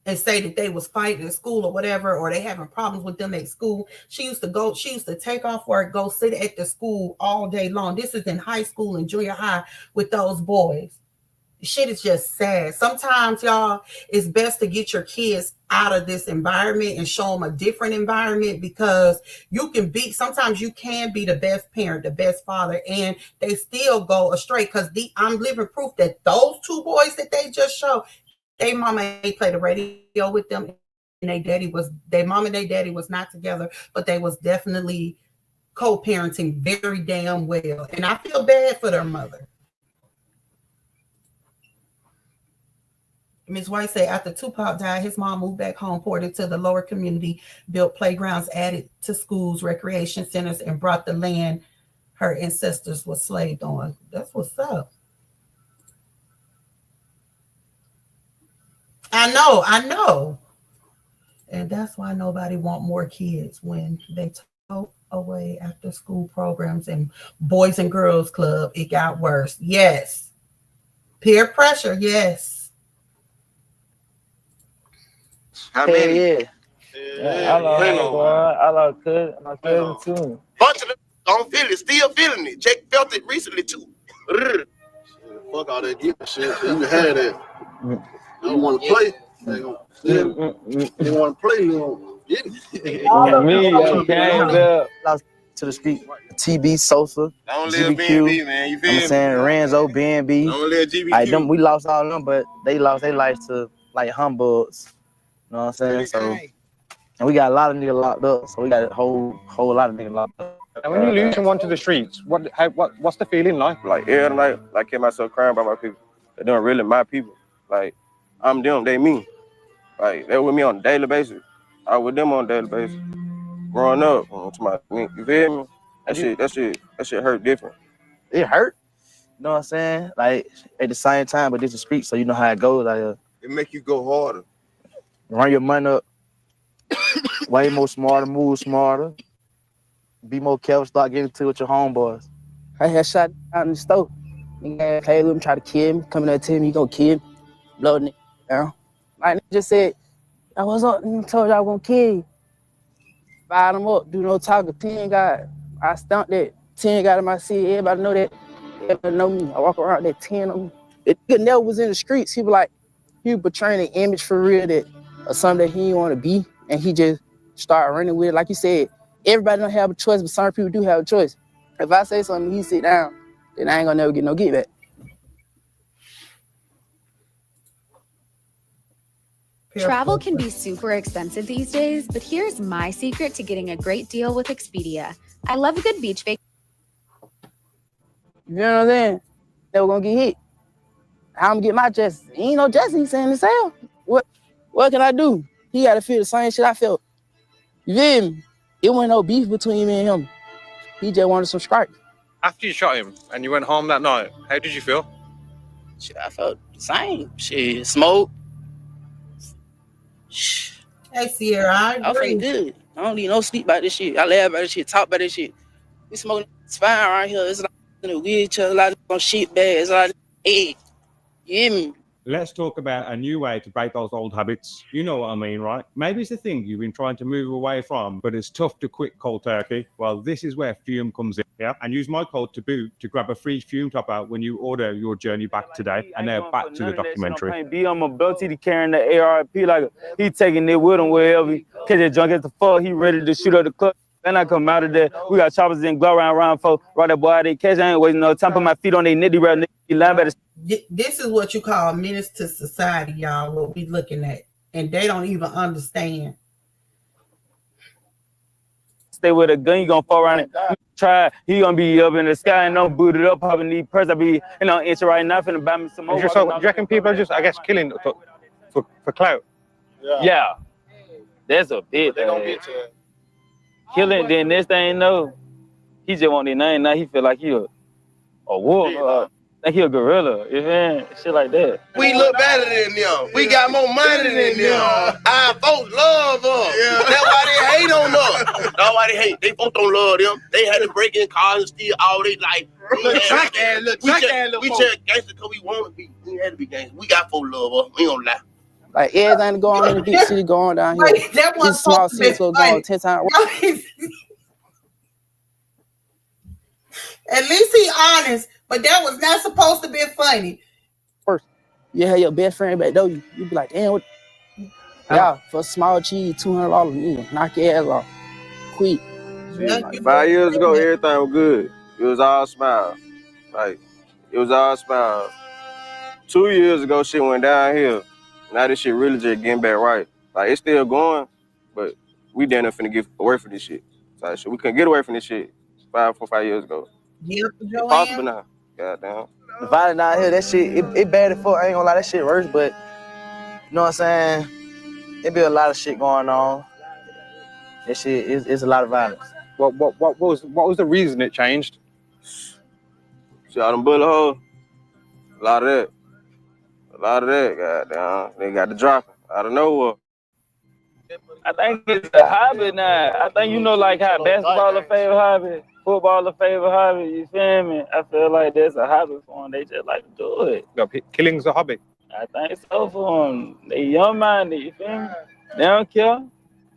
and say that they was fighting in school or whatever, or they having problems with them at school, she used to take off work, go sit at the school all day long. This is in high school and junior high with those boys. Shit is just sad. Sometimes, y'all, it's best to get your kids out of this environment and show them a different environment, because sometimes you can be the best parent, the best father, and they still go astray. Because I'm living proof that those two boys that they just showed, their mama ain't played the radio with them, and their mom and their daddy was not together, but they was definitely co-parenting very damn well. And I feel bad for their mother. Ms. White said after Tupac died, his mom moved back home, poured into the lower community, built playgrounds, added to schools, recreation centers, and brought the land her ancestors were slaved on. That's what's up. I know. And that's why nobody want more kids when they took away after school programs and boys and girls club. It got worse. Yes. Peer pressure. Yes. How many? Yeah, I love boy. I love cousin. My cousin too. Bunch of them don't feel it, still feeling it. Jake felt it recently too. Fuck all that deep shit. You can have that. You want to play? You want to play? You get it. Me, came lost to the street. TB Sosa, Don't live GBQ. BNB, man. You feel me? I'm saying Renzo, BNB. Don't live GBQ. Like them, we lost all of them, but they lost their life to like humbugs. You know what I'm saying? So, and we got a lot of niggas locked up. So we got a whole lot of niggas locked up. And when you lose someone to the streets, what's the feeling like? Like every night, I catch myself crying by my people. They're not really my people. Like I'm them, they me. Like they're with me on a daily basis. I with them on a daily basis. Growing up, you feel me? That shit hurt different. It hurt. You know what I'm saying? Like at the same time, but this is street, so you know how it goes. Like it make you go harder. Run your money up. Way more smarter, move smarter. Be more careful, start getting to it with your homeboys. I had shot out in the store. Nigga played with him, try to kill me. Coming up to me, he gonna kill me. Blow the nigga down. Like nigga just said, I was up and told you I was gonna kill you. Fired him up, do no talking. 10 got, I stumped that. 10 got in my seat. Everybody know that. Everybody know me. I walk around that 10 on me. It never was in the streets. He was like, he was portraying an image for real that or something that he didn't want to be, and he just started running with it. Like you said, everybody don't have a choice, but some people do have a choice. If I say something, he sit down, then I ain't gonna never get no get back. Travel can be super expensive these days, but here's my secret to getting a great deal with Expedia. I love a good beach vacation. You know what I'm saying? They were gonna get hit. How I'm gonna get my justice? Ain't no justice. He's saying himself. What can I do? He gotta feel the same shit I felt. You feel me? It wasn't no beef between me and him. He just wanted some stripes. After you shot him and you went home that night, how did you feel? Shit, I felt the same. Shit, smoke. Hey, Sierra, I I agree. feel good. I don't need no sleep about this shit. I laugh about this shit, talk about this shit. We smoking, it's fine around here. It's a lot in the wheelchair, a lot of shit bags, a lot of egg. You hear me? Let's talk about a new way to break those old habits. You know what I mean, right? Maybe it's the thing you've been trying to move away from, but it's tough to quit cold turkey. Well, this is where Fume comes in, yeah? And use my code TABOO to grab a free Fume topper when you order your journey back today. And now back to the documentary. B on my belt, he carrying the ARP like he taking it with him wherever. Catch that junk at the fuck, he ready to shoot up the club. Then I come out of there, we got choppers in glow round for right that boy they catch. I ain't wasting no time. Put my feet on they nitty rat nigga. This is what you call menace to society, y'all, what we looking at. And they don't even understand. Stay with a gun, you gonna fall around and try. He gonna be up in the sky and don't boot it up, popping these purse. I be, inch right now, finna buy me some more. So, do you reckon people are just, I guess, killing for for clout. Yeah. That's a bit. They gonna get to it. Killing, then next thing you know, he just want their name. Now he feel like he a wolf. Like he a gorilla. You feel me? Shit like that. We look better than them. We got more money than them. Our folks love us. That's why they hate on us. That's why they hate. They folks don't love them. They had to break in cars and steal all they life. We just gangster because we want to be. We had to be gangster. We got folks love us. We ain't gonna lie. Like everything that go on in the big city going down here. Wait, that These was small supposed to be cities go going 10 times. At least he honest, but that was not supposed to be funny. First, you have your best friend back there. You be like, damn, what? Yeah, for small cheese, $200. Knock your ass off. Quick. 5 years ago, everything was good. It was all smile. Like, it was all smile. 2 years ago, shit went downhill. Now this shit really just getting back right. Like, it's still going, but we damn near finna get away from this shit. So we couldn't get away from this shit 5 years ago. Yep, It's possible now. Goddamn. The violence down here, that shit, it bad as fuck. I ain't gonna lie, that shit worse, but you know what I'm saying? It be a lot of shit going on. That shit is a lot of violence. What was the reason it changed? See all them bullet holes? A lot of that. Goddamn. They got the dropping out of nowhere. I think it's a hobby now. I think you know like how basketball a favorite hobby, football a favorite hobby, you feel me? I feel like that's a hobby for them. They just like to do it. Killing's a hobby. I think so for them. They young-minded, you feel me? They don't care.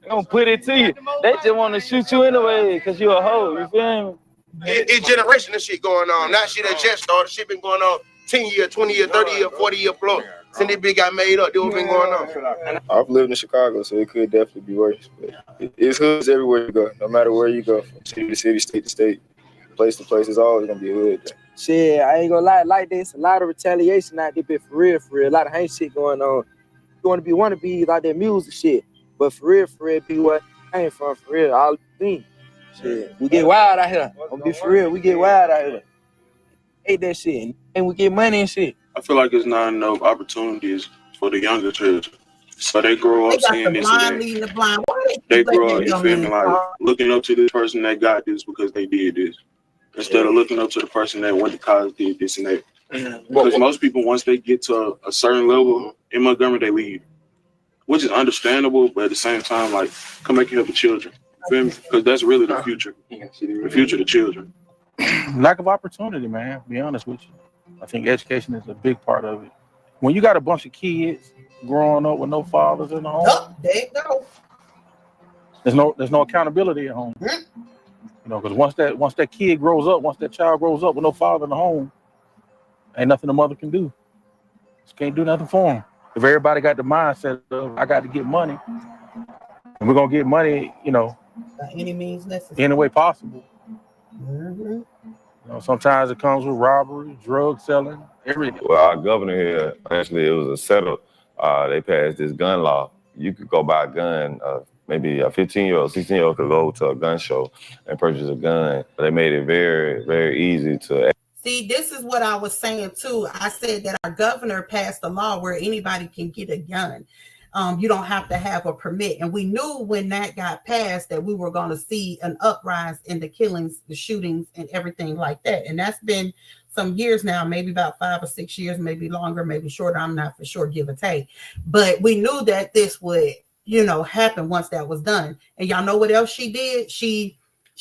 They gonna put it to you. They just want to shoot you anyway because you a hoe, you feel me? It's generational shit going on. Not shit that just started. Shit been going on 10 years, 20 years, 30 years, 40 years plus. Since this bitch got made up, that's what's been going on. I've lived in Chicago, so it could definitely be worse. But it's hoods everywhere you go, no matter where you go, from city to city, state to state, place to place. It's always gonna be a hood. Shit, I ain't gonna lie, like this, a lot of retaliation out there, but for real, a lot of hate shit going on. You wanna be like that music shit, but for real, be what I ain't from, for real, all the things. Shit, we get wild out here. I'm gonna be for real, we get wild out here. Hate that shit, and we get money and shit. I feel like there's not enough opportunities for the younger children. So they grow up seeing this and that. They grow up, you feel me, like looking up to this person that got this because they did this. Instead of looking up to the person that went to college, did this and that. Because most people, once they get to a certain level in Montgomery, they leave. Which is understandable, but at the same time, like, come back and help the children. You feel me? Because that's really the future. The future of the children. Lack of opportunity, man, to be honest with you. I think education is a big part of it. When you got a bunch of kids growing up with no fathers in the home, there you go. there's no accountability at home. You know, because once that kid grows up, once that child grows up with no father in the home, ain't nothing the mother can do. Just can't do nothing for them. If everybody got the mindset of I got to get money, and we're gonna get money, you know, by any means necessary, any way possible. Mm-hmm. You know, sometimes it comes with robbery, drug selling, everything. Well, our governor here, actually, it was a settle. They passed this gun law. You could go buy a gun. Maybe a 15-year-old, 16-year-old could go to a gun show and purchase a gun. They made it very, very easy to. See, this is what I was saying too. I said that our governor passed a law where anybody can get a gun. You don't have to have a permit. And we knew when that got passed that we were going to see an uprise in the killings, the shootings, and everything like that. And that's been some years now, maybe about 5 or 6 years, maybe longer, maybe shorter. I'm not for sure, give or take. But we knew that this would, you know, happen once that was done. And y'all know what else she did? She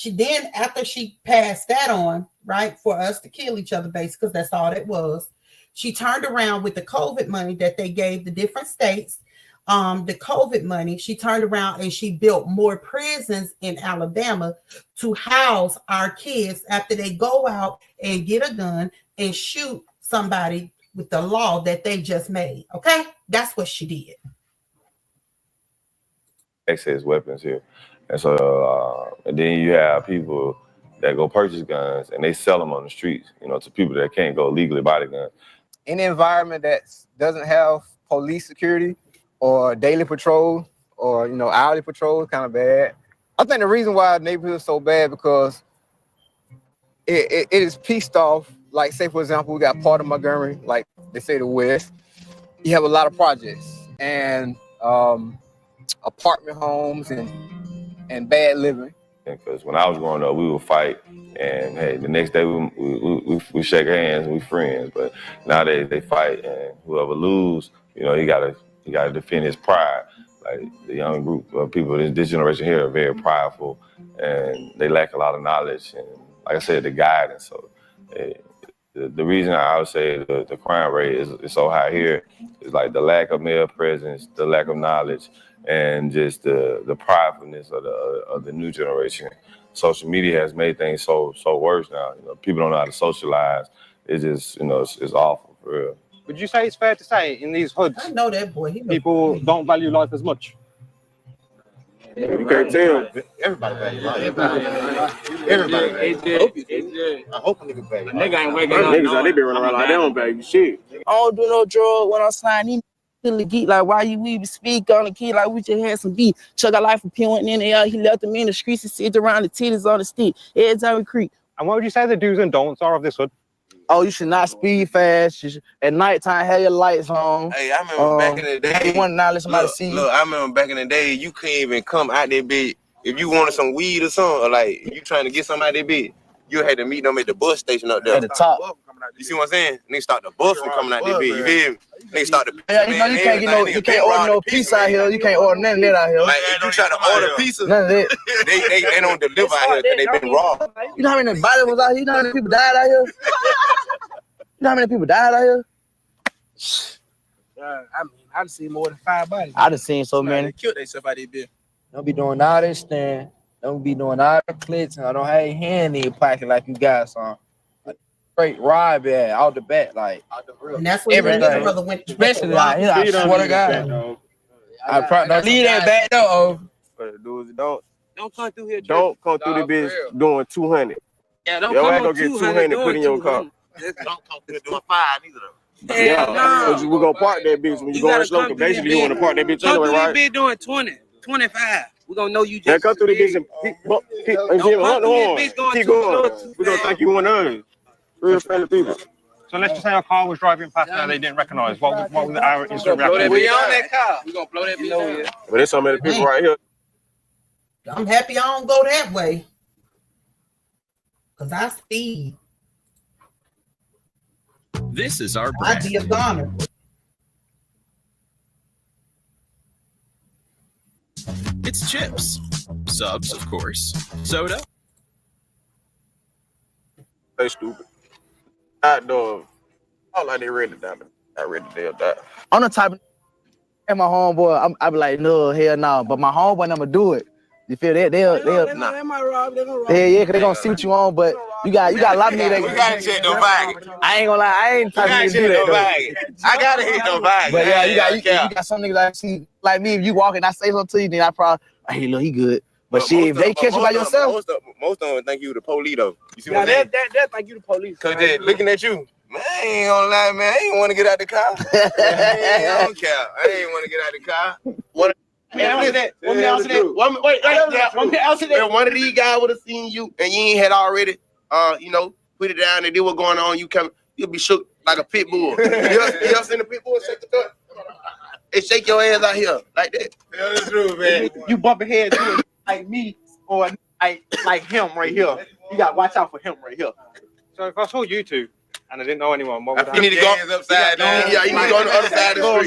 then, after she passed that on, right, for us to kill each other, basically, because that's all it was, she turned around with the COVID money that they gave the different states. The COVID money, she turned around and she built more prisons in Alabama to house our kids after they go out and get a gun and shoot somebody with the law that they just made. Okay, that's what she did. Access weapons here, and so and then you have people that go purchase guns and they sell them on the streets, you know, to people that can't go legally buy the gun. Any environment that doesn't have police security or daily patrol or, you know, hourly patrol is kind of bad. I think the reason why the neighborhood is so bad because it is pieced off. Like, say, for example, we got part of Montgomery, like they say the West. You have a lot of projects. and apartment homes and bad living. Because when I was growing up, we would fight, and hey, the next day we shake hands and we friends. But nowadays they fight, and whoever lose, you know, he gotta defend his pride. Like the young group of people, this generation here are very prideful, and they lack a lot of knowledge and, like I said, the guidance. So the reason I would say the crime rate is so high here is like the lack of male presence, the lack of knowledge, and just the pridefulness of the new generation. Social media has made things so worse now. You know, people don't know how to socialize. It's just, you know, it's awful for real. Would you say it's fair to say in these hoods, I know that boy. people don't value life as much? You can't tell. Everybody value life. Everybody. I hope a nigga value life. Nigga ain't waking up. Niggas out, they be running around like they don't value shit. I don't do no drug when I'm sliding. He geek like why you we speak on the kid like we just had some beef. Chuck our life for P went in there. He left him in the streets and sit around the titties on the stick. Every time we creep. And what would you say the do's and don'ts are of this hood? Oh, you should not speed fast. At nighttime, have your lights on. Hey, I remember back in the day. You want to not let somebody see you. Look, I remember back in the day, you couldn't even come out that bitch if you wanted some weed or something, or like if you trying to get something out that bitch. You had to meet them at the bus station up there. At the top. You see what I'm saying? Niggas start the bus from coming out that bitch. You feel me? Niggas start the Yeah, you know you can't get no, you can't order no pizza out here. You can't order none of that out here. Like if you try to order pizza, None of that. they don't deliver out here because they been robbed. You know how many bodies was out here? You know how many people died out here? You know how many people died out here? I mean, I done seen more than 5 bodies. I done seen so many. They killed themselves out there, bitch. Don't be doing all this stand. Don't be doing all the clicks. And I don't have your hand in your pocket like you got some. Straight ride bad out the back, like And that's what everything. Brother went to. Especially out here, I swear to God. I probably don't leave that back though. For the dudes, don't come through here. Don't come through the bitch doing 200. Yeah, don't Your come ass on gonna get 200 put in your car. Don't come through doing 5 either though. Yeah, because we're gonna park that bitch when you go in slow. Because basically, you want to park that bitch anyway, right? Come through this bitch doing 20, 25. We're gonna know you just. Yeah, come through the bitch and keep going. We're gonna think you one of us. Real friendly people. So let's just say a car was driving past and they didn't recognize. What was our instant reaction? We on that car. We're gonna blow that bitch up. But there's so many people right here. I'm happy I don't go that way. Cause I speed. This is our I'd be a goner. It's chips. Subs, of course. Soda. They stupid. Outdoor. All like they ready to die. I ready to die. I'm the type of and my homeboy, I be like, no, hell no. But my homeboy, I'm gonna do it. You feel that? They'll yeah, cause they gonna see what you on, but you got a lot of niggas. We gotta check no bag. I ain't gonna lie, I ain't the type of nigga to do that though. I gotta hit no bag. But yeah, you got some niggas like see like me. If you walk and I say something to you, then I probably hey look, he good. But shit, if they catch you by yourself, most of them think you the police though. You see what I'm saying? That think you the police. Cause they looking at you. Man, I ain't gonna lie, man. I ain't want to get out the car. I don't care. I ain't want to get out the car. What? Wait, one of these guys would have seen you and you ain't had already, put it down and did what going on. You'll be shook like a pit bull. You ever seen a pit bull shake the cut? They shake your ass out here like that. Yeah, that's true, man. You bump heads to like me or like him right here. You gotta watch out for him right here. So if I saw you two and I didn't know anyone, what would I You need to go upside down. Yeah, you need to go on the other side of the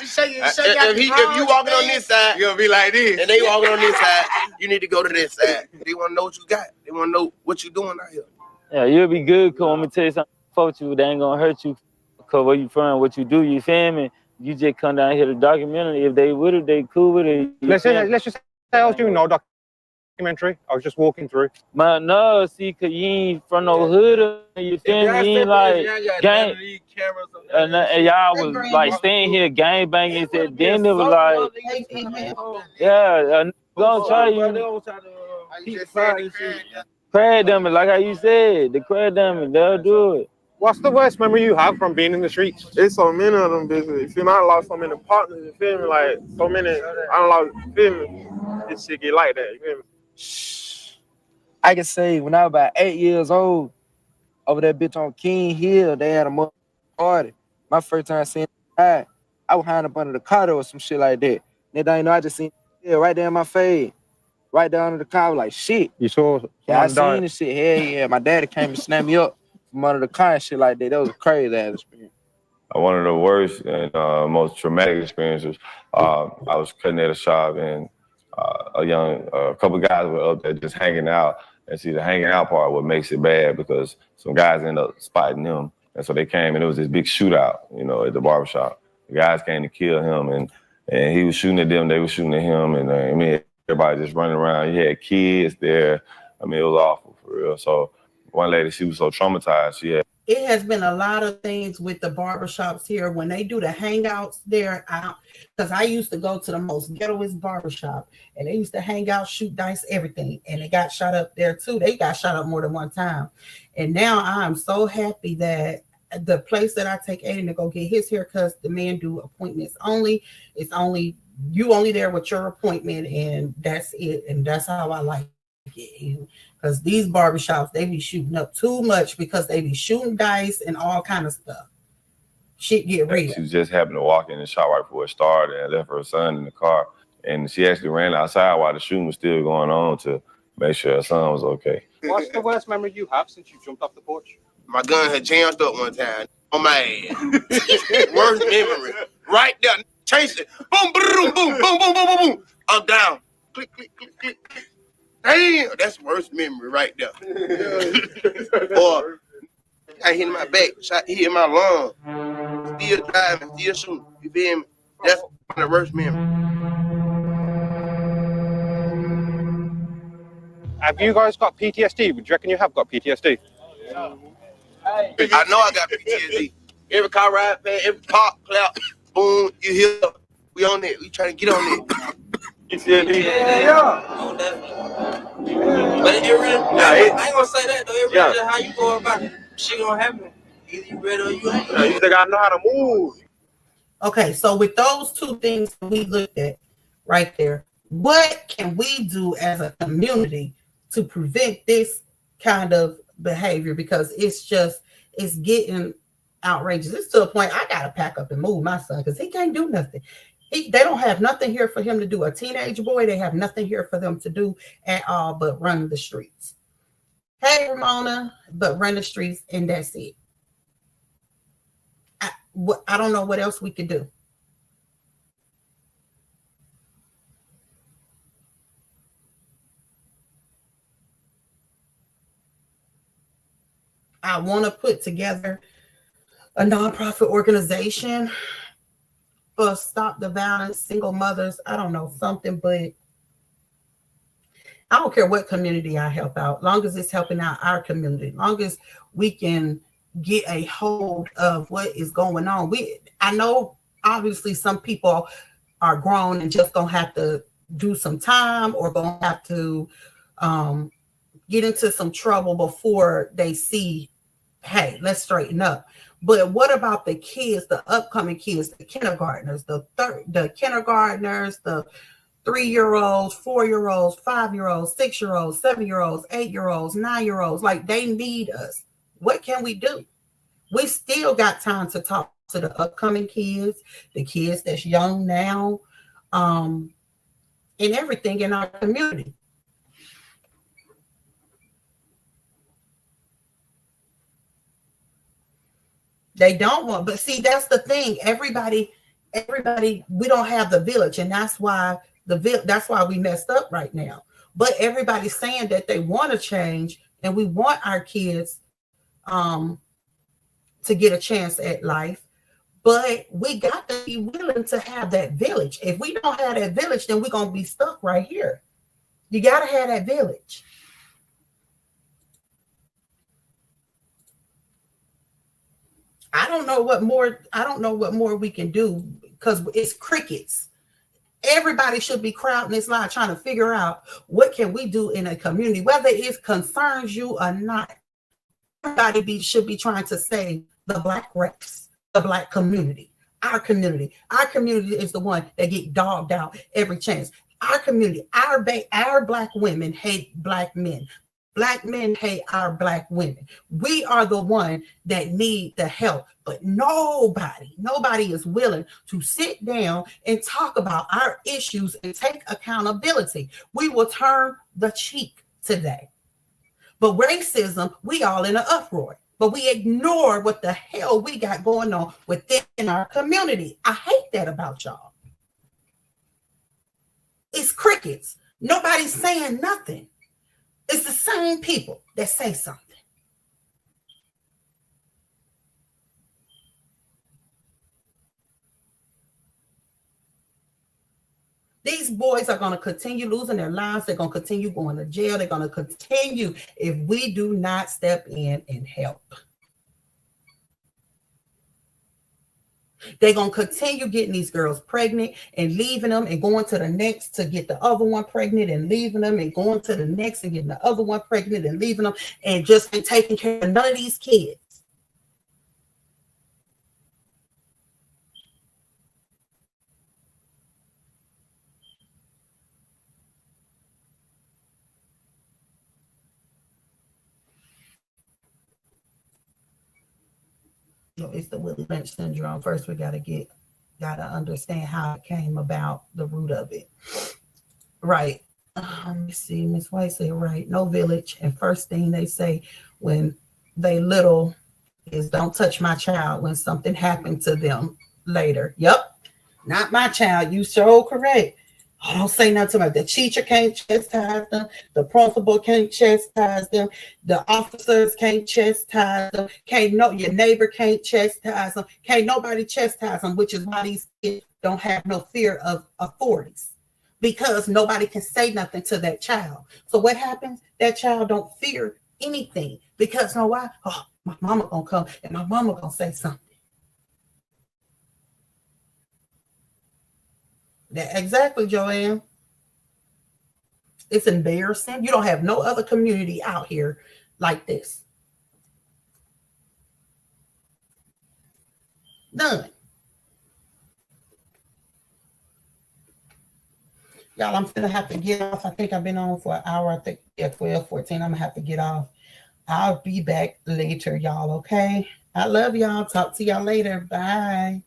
street. If you walking on this side, you're gonna be like this. And they walking on this side, you need to go to this side. They wanna know what you got. They wanna know what you doing out here. Yeah, you'll be good, cause let me tell you something. Fuck you, they ain't gonna hurt you. Cause where you from, what you do, you feel me? You just come down here to documentary. If they with it, they cool with it. Let's just say I was doing no documentary. I was just walking through. Man, no, see, cause you ain't from no hood. You feel me? You ain't like gang. And y'all was like staying here gang banging. Said then it was like, yeah, gonna try you. Crack them, like how you said, the crack them, they'll do it. What's the worst memory you have from being in the streets? It's so many of them bitches. You feel me? I lost so many partners, you feel me? Like so many, I lost, you feel me? This shit get like that, you feel me? I can say when I was about 8 years old, over that bitch on King Hill, they had a party. My first time seeing that, I was hiding up under the car or some shit like that. Next thing you know, I just seen right there in my face. Right there under the car. I was like, shit. You saw? Yeah, I seen this shit. Hell yeah. My daddy came and snapped me up from under the car and shit like that. That was a crazy ass experience. One of the worst and most traumatic experiences. I was cutting at a shop and a couple guys were up there just hanging out. And see, the hanging out part what makes it bad because some guys end up spotting them. And so they came and it was this big shootout, you know, at the barbershop. The guys came to kill him and he was shooting at them, they were shooting at him. And I mean, everybody just running around. You had kids there. I mean, it was awful for real. So one lady, she was so traumatized. It has been a lot of things with the barbershops here when they do the hangouts there. Because I used to go to the most ghettoest barbershop and they used to hang out, shoot dice, everything. And they got shot up there too. They got shot up more than one time. And now I'm so happy that the place that I take Aiden to go get his haircuts, the men do appointments only. It's only you only there with your appointment and that's it. And that's how I like it. Because these barbershops, they be shooting up too much because they be shooting dice and all kind of stuff. Shit get real. She just happened to walk in the shop right before it started and left her son in the car. And she actually ran outside while the shooting was still going on to make sure her son was okay. What's the worst memory you have since you jumped off the porch? My gun had jammed up one time. Oh man. Worst memory. Right there. Chase it. Boom, boom, boom, boom, boom, boom, boom, boom. I'm down. Click, click, click, click, click. Damn, that's worst memory right there. Or I hit in my back, shot hit in my lung. Still driving, still shooting. You feel me? That's one of the worst memories. Have you guys got PTSD? Do you reckon you have got PTSD? I know I got PTSD. Every car ride past, every pop, clap, boom, you hear. We on it. We trying to get on it. PTSD? Oh, definitely. But it really, I ain't gonna say that though. It really just how you go about it. Shit gonna happen. Either you ready or you ain't. You just gotta know how to move. Okay, so with those two things we looked at right there, what can we do as a community to prevent this kind of behavior? Because it's getting outrageous. It's to a point I gotta pack up and move my son because he can't do nothing. They don't have nothing here for him to do. A teenage boy, they have nothing here for them to do at all but run the streets. Hey, Ramona, but run the streets and that's it. I don't know what else we could do. I want to put together a nonprofit organization for Stop the Violence, single mothers. I don't know, something, but I don't care what community I help out, long as it's helping out our community, long as we can get a hold of what is going on. I know obviously some people are grown and just gonna have to do some time or gonna have to get into some trouble before they see, hey, let's straighten up. But what about the kids, the upcoming kids, the kindergartners, the 3-year-olds, 4-year-olds, 5-year-olds, 6-year-olds, 7-year-olds, 8-year-olds, 9-year-olds? Like, they need us. What can we do? We still got time to talk to the upcoming kids, the kids that's young now, and everything in our community. They don't want, but see, that's the thing. Everybody, we don't have the village, and that's why we messed up right now. But everybody's saying that they want to change, and we want our kids to get a chance at life. But we got to be willing to have that village. If we don't have that village, then we're gonna be stuck right here. You got to have that village. I don't know what more we can do because it's crickets. Everybody should be crowding this line trying to figure out what can we do in a community, whether it concerns you or not. Everybody should be trying to save the Black race, the Black community, our community. Our community is the one that get dogged out every chance. Our community, our Black women hate Black men. Black men hate our Black women. We are the one that need the help, but nobody is willing to sit down and talk about our issues and take accountability. We will turn the cheek today. But racism, we all in an uproar. But we ignore what the hell we got going on within our community. I hate that about y'all. It's crickets. Nobody's saying nothing. It's the same people that say something. These boys are going to continue losing their lives. They're going to continue going to jail. They're going to continue if we do not step in and help. They're going to continue getting these girls pregnant and leaving them and going to the next to get the other one pregnant and leaving them and going to the next and getting the other one pregnant and leaving them and just ain't taking care of none of these kids. It's the Willie Lynch syndrome. First, we gotta understand how it came about, the root of it. Right. Let me see. Miss White said, right. No village. And first thing they say when they little is don't touch my child when something happened to them later. Yep. Not my child. You so correct. I don't say nothing about the teacher can't chastise them, the principal can't chastise them, the officers can't chastise them, your neighbor can't chastise them, can't nobody chastise them, which is why these kids don't have no fear of authorities, because nobody can say nothing to that child. So what happens? That child don't fear anything because know why? Oh, my mama gonna come and my mama gonna say something. Exactly, Joanne. It's embarrassing. You don't have no other community out here like this. None. Y'all, I'm gonna have to get off. I think I've been on for an hour. I think 12, 14. I'm gonna have to get off. I'll be back later, y'all. Okay. I love y'all. Talk to y'all later. Bye.